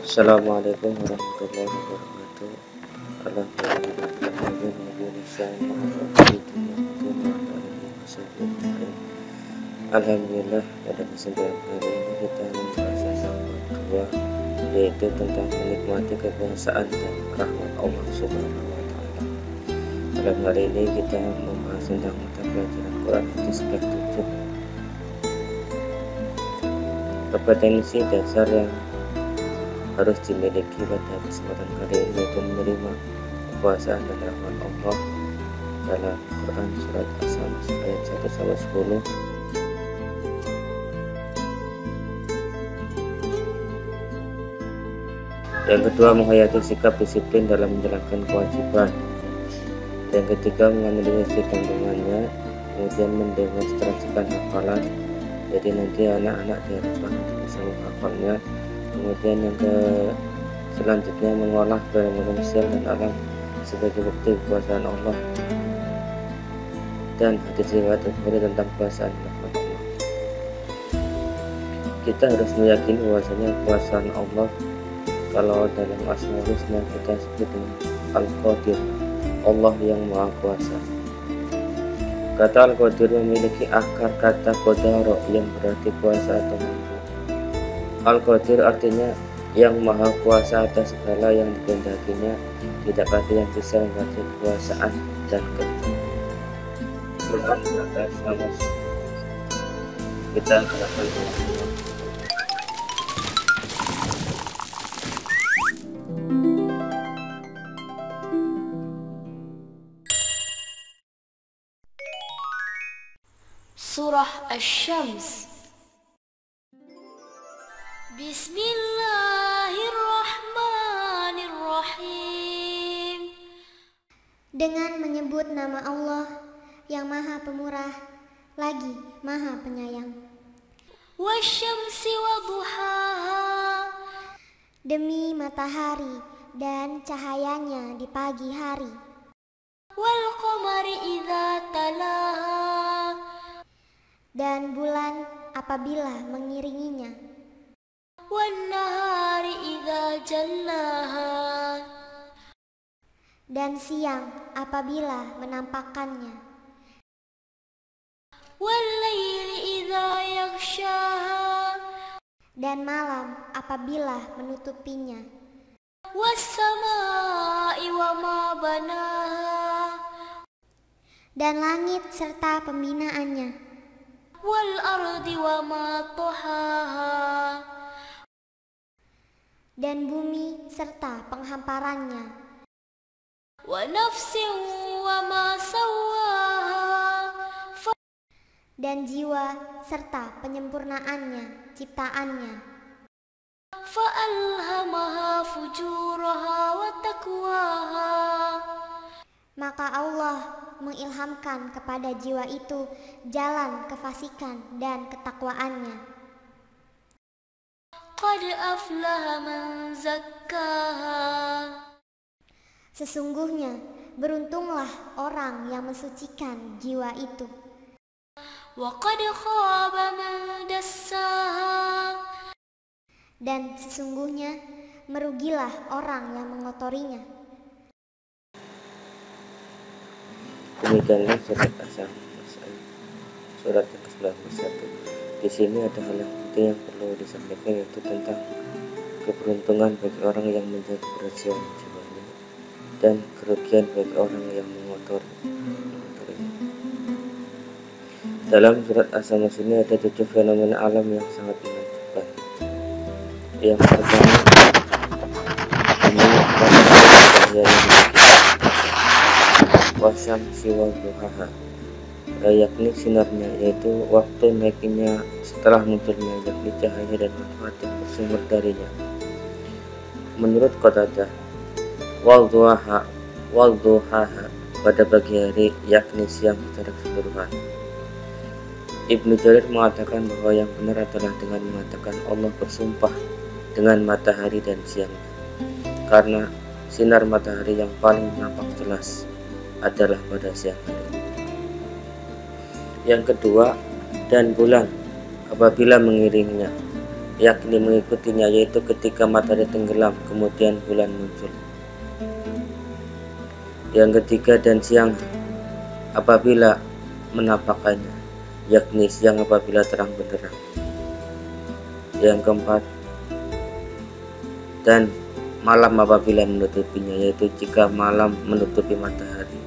Assalamualaikum warahmatullahi wabarakatuh. Alhamdulillah, pada kesempatan hari ini kita membahas tentang kedua, yaitu tentang menikmati kekuasaan dan rahmat Allah Subhanahu wa Ta'ala. Dalam hari ini kita membahas tentang mata pelajaran Quran hadis ke-7, kompetensi dasar yang harus dimiliki pada kesempatan kali ini, yaitu menerima kekuasaan dan rahmat Allah dalam Quran surat As-Samus ayat 1-10. Yang kedua, menghayati sikap disiplin dalam menjalankan kewajiban. Yang ketiga, menganalisis kandungannya, kemudian mendemonstrasikan hafalan, jadi nanti anak-anak diharapkan untuk bisa menghafalnya. Kemudian yang selanjutnya, mengolah fenomena sosial dan alam sebagai bukti kekuasaan Allah, dan hadis riwayat Bukhari tentang kekuasaan Allah. Kita harus meyakini bahwasanya kekuasaan Allah, kalau dalam Asmaul Husna kita sebut dengan Al-Qadir, Allah yang Maha Kuasa. Kata Al-Qadir memiliki akar kata Qadara yang berarti kuasa atau mampu. Al-Qadir artinya yang Maha Kuasa atas segala yang dikehendakinya, tidak ada yang bisa membaca kekuasaan dan Quran atas nama kita harapkan Surah Asy-Syams. Bismillahirrahmanirrahim. Dengan menyebut nama Allah yang Maha Pemurah lagi Maha Penyayang. Wasyamsi waduhaha. Demi matahari dan cahayanya di pagi hari. Wal qamari idza talaha. Dan bulan apabila mengiringinya. Wan nahari idza jallaha. Dan siang apabila menampakkannya. Wal laili idza yaghshaha. Dan malam apabila menutupinya. Was samaa'i wa ma banaha. Dan langit serta pembinaannya. Wal ardi wa ma tahaha. Dan bumi serta penghamparannya. Wa nafsin wa ma sawwaha. Dan jiwa serta penyempurnaannya, ciptaannya. Fa'alhamaha fujuraha wa taqwaha. Maka Allah mengilhamkan kepada jiwa itu jalan kefasikan dan ketakwaannya. Qad aflaha man zakkaha. Sesungguhnya beruntunglah orang yang mensucikan jiwa itu. Wa qad khaba man dassaha. Dan sesungguhnya merugilah orang yang mengotorinya. Demikianlah surat As-Samus surat ke-91. Di sini ada hal yang penting yang perlu disampaikan, yaitu tentang keberuntungan bagi orang yang menjaga kebersihan jiwanya dan kerugian bagi orang yang mengotorinya. Dalam surat As-Samus ini ada 7 fenomena alam yang sangat menakjubkan. Yang pertama, ini cahaya yang wasyamsi waduhaha, yakni sinarnya, yaitu waktu naiknya setelah munculnya, yakni cahaya dan matahari bersumber darinya. Menurut Qatadah, wal duhaha pada pagi hari, yakni siang secara keseluruhan. Ibnu Jarir mengatakan bahwa yang benar adalah dengan mengatakan Allah bersumpah dengan matahari dan siangnya, karena sinar matahari yang paling nampak jelas adalah pada siang hari. Yang kedua, dan bulan apabila mengiringinya, yakni mengikutinya, yaitu ketika matahari tenggelam kemudian bulan muncul. Yang ketiga, dan siang apabila menampakannya, yakni siang apabila terang benderang. Yang keempat, dan malam apabila menutupinya, yaitu jika malam menutupi matahari,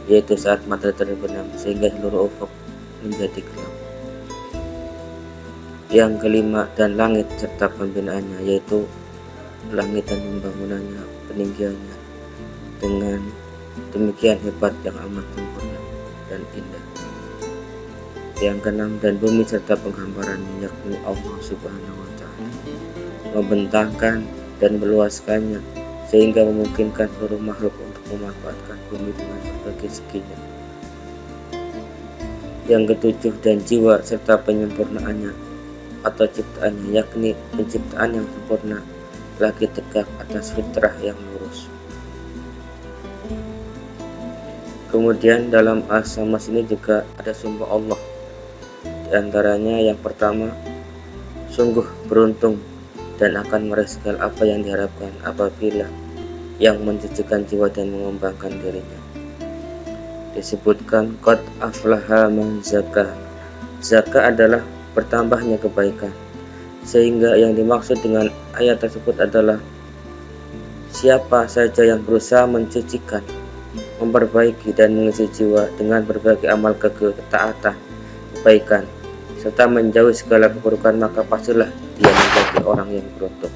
yaitu saat matahari terbenam sehingga seluruh ufuk menjadi gelap. Yang kelima, dan langit serta pembinaannya, yaitu langit dan pembangunannya, peninggiannya dengan demikian hebat yang amat sempurna dan indah. Yang keenam, dan bumi serta penghamparannya, yakni Allah Subhanahu wa Ta'ala membentangkan dan meluaskannya sehingga memungkinkan seluruh makhluk untuk memanfaatkan bumi dengan berbagai seginya. Yang ketujuh, dan jiwa serta penyempurnaannya atau ciptaannya, yakni penciptaan yang sempurna lagi tegak atas fitrah yang lurus. Kemudian dalam as-samas ini juga ada sumpah Allah. Di antaranya yang pertama, sungguh beruntung dan akan meraih segala apa yang diharapkan apabila yang mencucikan jiwa dan mengembangkan dirinya. Disebutkan qad aflaha man zakah. Zakah adalah bertambahnya kebaikan, sehingga yang dimaksud dengan ayat tersebut adalah siapa saja yang berusaha mencucikan, memperbaiki dan mengisi jiwa dengan berbagai amal ketaatan, kebaikan, serta menjauhi segala keburukan, maka pastilah dia menjadi orang yang beruntung.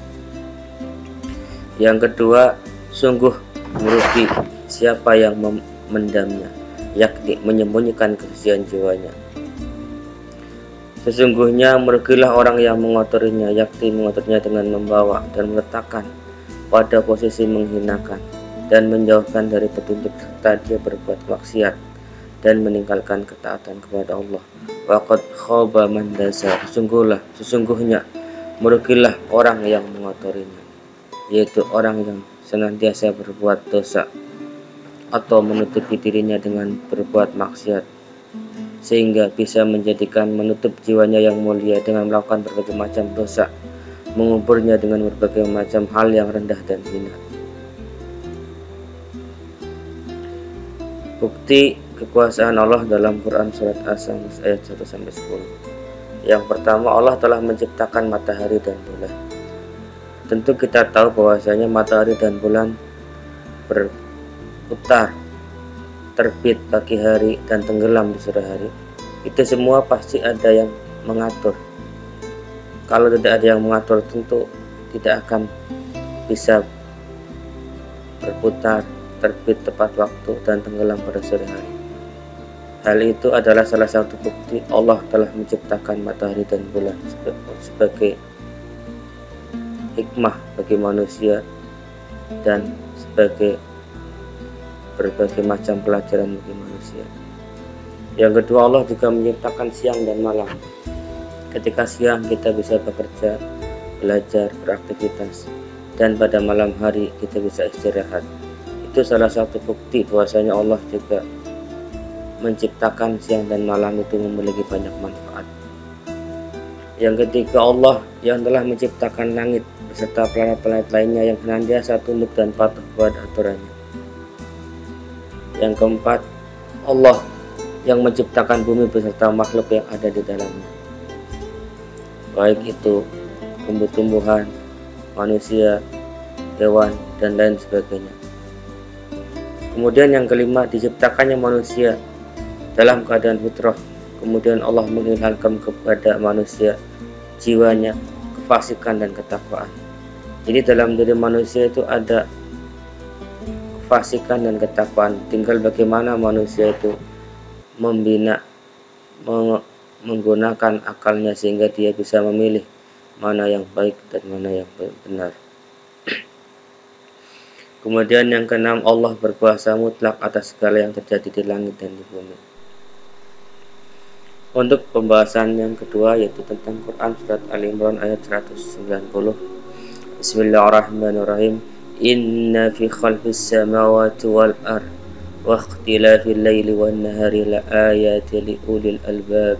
Yang kedua, sungguh merugi siapa yang memendamnya, yakni menyembunyikan kesucian jiwanya. Sesungguhnya merugilah orang yang mengotorinya, yakni mengotorinya dengan membawa dan meletakkan pada posisi menghinakan dan menjauhkan dari petunjuk serta dia berbuat maksiat dan meninggalkan ketaatan kepada Allah. Waqad khaba man dasa. Sesungguhnya merugilah orang yang mengotorinya, yaitu orang yang senantiasa berbuat dosa atau menutupi dirinya dengan berbuat maksiat, sehingga bisa menjadikan menutup jiwanya yang mulia dengan melakukan berbagai macam dosa, menguburnya dengan berbagai macam hal yang rendah dan hina. Bukti kekuasaan Allah dalam Quran surat As-Samas ayat 1-10. Yang pertama, Allah telah menciptakan matahari dan bulan. Tentu kita tahu bahwasanya matahari dan bulan berputar, terbit pagi hari dan tenggelam di sore hari. Itu semua pasti ada yang mengatur. Kalau tidak ada yang mengatur, tentu tidak akan bisa berputar, terbit tepat waktu dan tenggelam pada sore hari. Hal itu adalah salah satu bukti Allah telah menciptakan matahari dan bulan sebagai hikmah bagi manusia dan sebagai berbagai macam pelajaran bagi manusia. Yang kedua, Allah juga menciptakan siang dan malam. Ketika siang kita bisa bekerja, belajar, beraktivitas, dan pada malam hari kita bisa istirahat. Itu salah satu bukti bahwasanya Allah juga menciptakan siang dan malam itu memiliki banyak manfaat. Yang ketiga, Allah yang telah menciptakan langit beserta planet-planet lainnya yang senantiasa tunduk dan patuh pada aturannya. Yang keempat, Allah yang menciptakan bumi beserta makhluk yang ada di dalamnya, baik itu tumbuh-tumbuhan, manusia, hewan, dan lain sebagainya. Kemudian yang kelima, diciptakannya manusia dalam keadaan fitrah. Kemudian Allah mengilhamkan kepada manusia jiwanya kefasikan dan ketakwaan. Jadi dalam diri manusia itu ada kefasikan dan ketakwaan. Tinggal bagaimana manusia itu membina, menggunakan akalnya sehingga dia bisa memilih mana yang baik dan mana yang benar. Kemudian yang keenam, Allah berkuasa mutlak atas segala yang terjadi di langit dan di bumi. Untuk pembahasan yang kedua yaitu tentang Quran surat Al-Imran ayat 190. Bismillahirrahmanirrahim. Inna fi khalqis samawati wal ard wa ikhtilafil laili wan nahari la ayatin li ulil albab.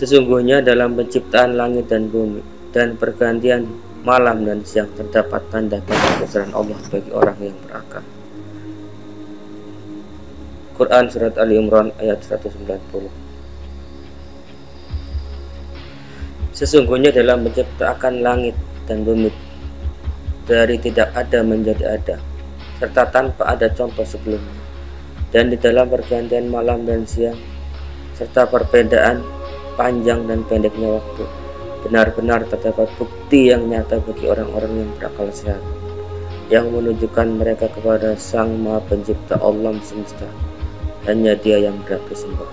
Sesungguhnya dalam penciptaan langit dan bumi dan pergantian malam dan siang terdapat tanda-tanda kebesaran Allah bagi orang yang berakal. Quran Surat Ali Imran ayat 190. Sesungguhnya dalam menciptakan langit dan bumi dari tidak ada menjadi ada, serta tanpa ada contoh sebelumnya, dan di dalam pergantian malam dan siang, serta perbedaan panjang dan pendeknya waktu, benar-benar terdapat bukti yang nyata bagi orang-orang yang berakal sehat, yang menunjukkan mereka kepada Sang Maha Pencipta alam semesta. Hanya Dia yang berhak disembah.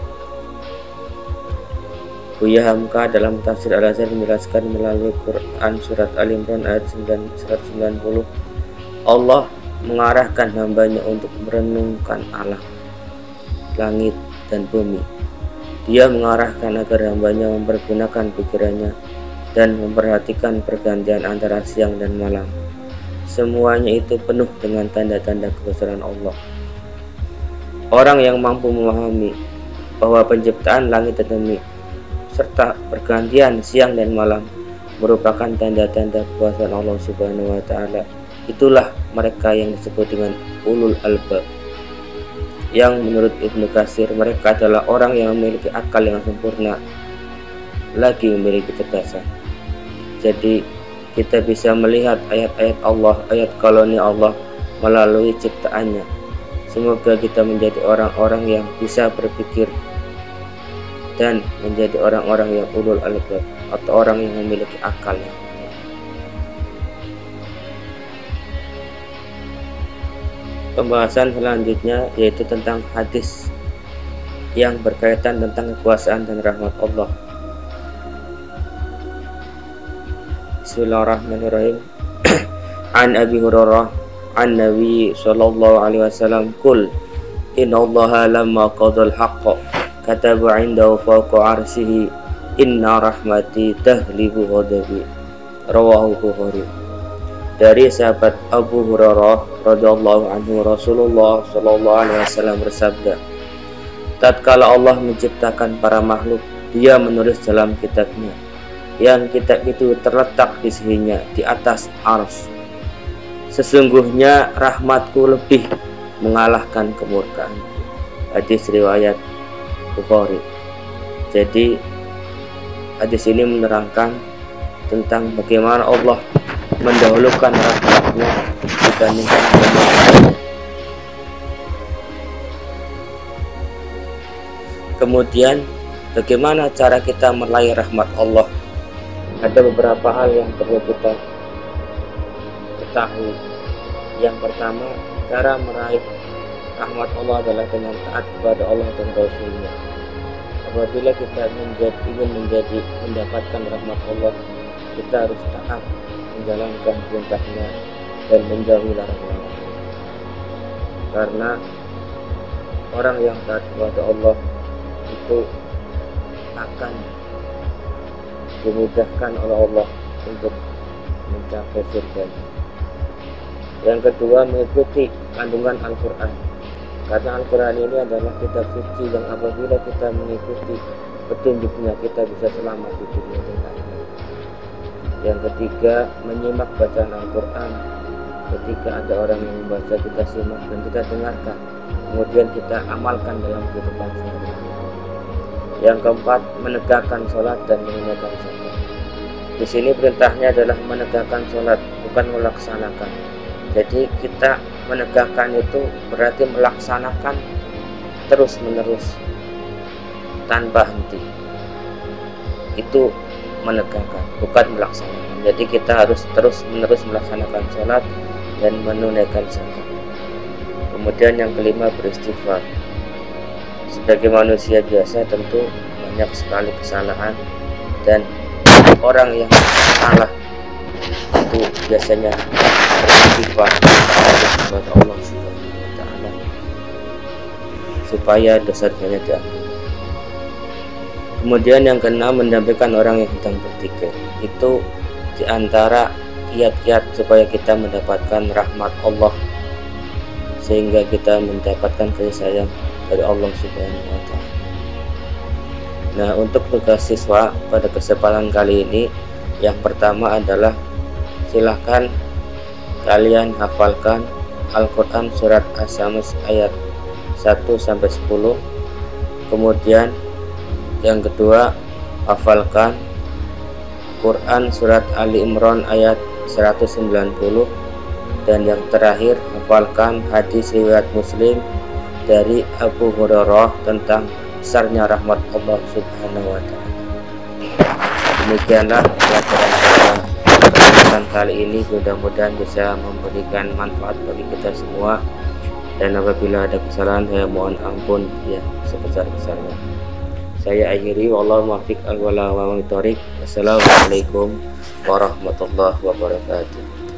Buya Hamka dalam tafsir Al-Azhar menjelaskan melalui Quran Surat Ali Imran ayat 190, Allah mengarahkan hambanya untuk merenungkan alam, langit dan bumi. Dia mengarahkan agar hambanya mempergunakan pikirannya dan memperhatikan pergantian antara siang dan malam. Semuanya itu penuh dengan tanda-tanda kebesaran Allah. Orang yang mampu memahami bahwa penciptaan langit dan bumi serta pergantian siang dan malam merupakan tanda-tanda kekuasaan Allah Subhanahu wa Ta'ala, itulah mereka yang disebut dengan ulul albab, yang menurut Ibnu Katsir mereka adalah orang yang memiliki akal yang sempurna, lagi memiliki kecerdasan. Jadi kita bisa melihat ayat-ayat Allah, ayat karunia Allah melalui ciptaannya. Semoga kita menjadi orang-orang yang bisa berpikir dan menjadi orang-orang yang ulul albab atau orang yang memiliki akal yang benar. Pembahasan selanjutnya yaitu tentang hadis yang berkaitan tentang kekuasaan dan rahmat Allah. Bismillahirrahmanirrahim. An Abi Hurairah an Nabi sallallahu alaihi wasallam qul inna Allaha lamma qadal haqqa kataba 'indahu fawqa 'arsyihi inna rahmati tahlibu ghadabi. Rawahu Bukhari. Dari sahabat Abu Hurairah radhiyallahu anhu, Rasulullah sallallahu alaihi wasallam bersabda, tatkala Allah menciptakan para makhluk, Dia menulis dalam kitabnya, yang kitab itu terletak di sisinya di atas arsy, sesungguhnya rahmatku lebih mengalahkan kemurkaanku. Hadis riwayat Bukhari. Jadi hadis ini menerangkan tentang bagaimana Allah mendahulukan rahmatnya dibandingkan kemurkaannya. Kemudian bagaimana cara kita meraih rahmat Allah? Ada beberapa hal yang perlu kita ketahui. Yang pertama, cara meraih rahmat Allah adalah dengan taat kepada Allah dan Rasulnya. Apabila kita ingin mendapatkan rahmat Allah, kita harus taat menjalankan perintahnya dan menjauhi larangannya. Karena orang yang taat kepada Allah itu akan dimudahkan oleh Allah untuk mencapai surga. Yang kedua, mengikuti kandungan Al-Quran, karena Al-Quran ini adalah kitab suci yang apabila kita mengikuti petunjuknya kita bisa selamat di dunia dan akhirat. Yang ketiga, menyimak bacaan Al-Quran. Ketika ada orang yang membaca, kita simak dan kita dengarkan, kemudian kita amalkan dalam kehidupan sehari-hari. Yang keempat, menegakkan sholat dan menunaikan zakat. Di sini perintahnya adalah menegakkan sholat, bukan melaksanakan. Jadi kita menegakkan itu berarti melaksanakan terus-menerus tanpa henti. Itu menegakkan, bukan melaksanakan. Jadi kita harus terus-menerus melaksanakan sholat dan menunaikan zakat. Kemudian yang kelima, beristighfar. Sebagai manusia biasa tentu banyak sekali kesalahan, dan orang yang salah itu biasanya beristighfar kepada Allah Subhanahu wa Ta'ala supaya dosa-dosanya diampuni. Kemudian yang keenam, mendampingkan orang yang sedang berpikir. Itu diantara kiat-kiat supaya kita mendapatkan rahmat Allah, sehingga kita mendapatkan kasih sayang dari Allah Subhanahu wa Ta'ala. Nah, untuk tugas siswa pada kesempatan kali ini, yang pertama adalah silahkan kalian hafalkan Al-Quran surat As-Samus ayat 1-10. Kemudian yang kedua, hafalkan Quran surat Ali Imran ayat 190. Dan yang terakhir, hafalkan hadis riwayat Muslim dari Abu Hurairah tentang besarnya rahmat Allah Subhanahu wa Ta'ala. Demikianlah pelajaran pada kesempatan kali ini, mudah-mudahan bisa memberikan manfaat bagi kita semua. Dan apabila ada kesalahan, saya mohon ampun ya sebesar-besarnya. Saya akhiri, wallahu muwaffiq wal wala wa muwaffiq. Wassalamualaikum warahmatullahi wabarakatuh.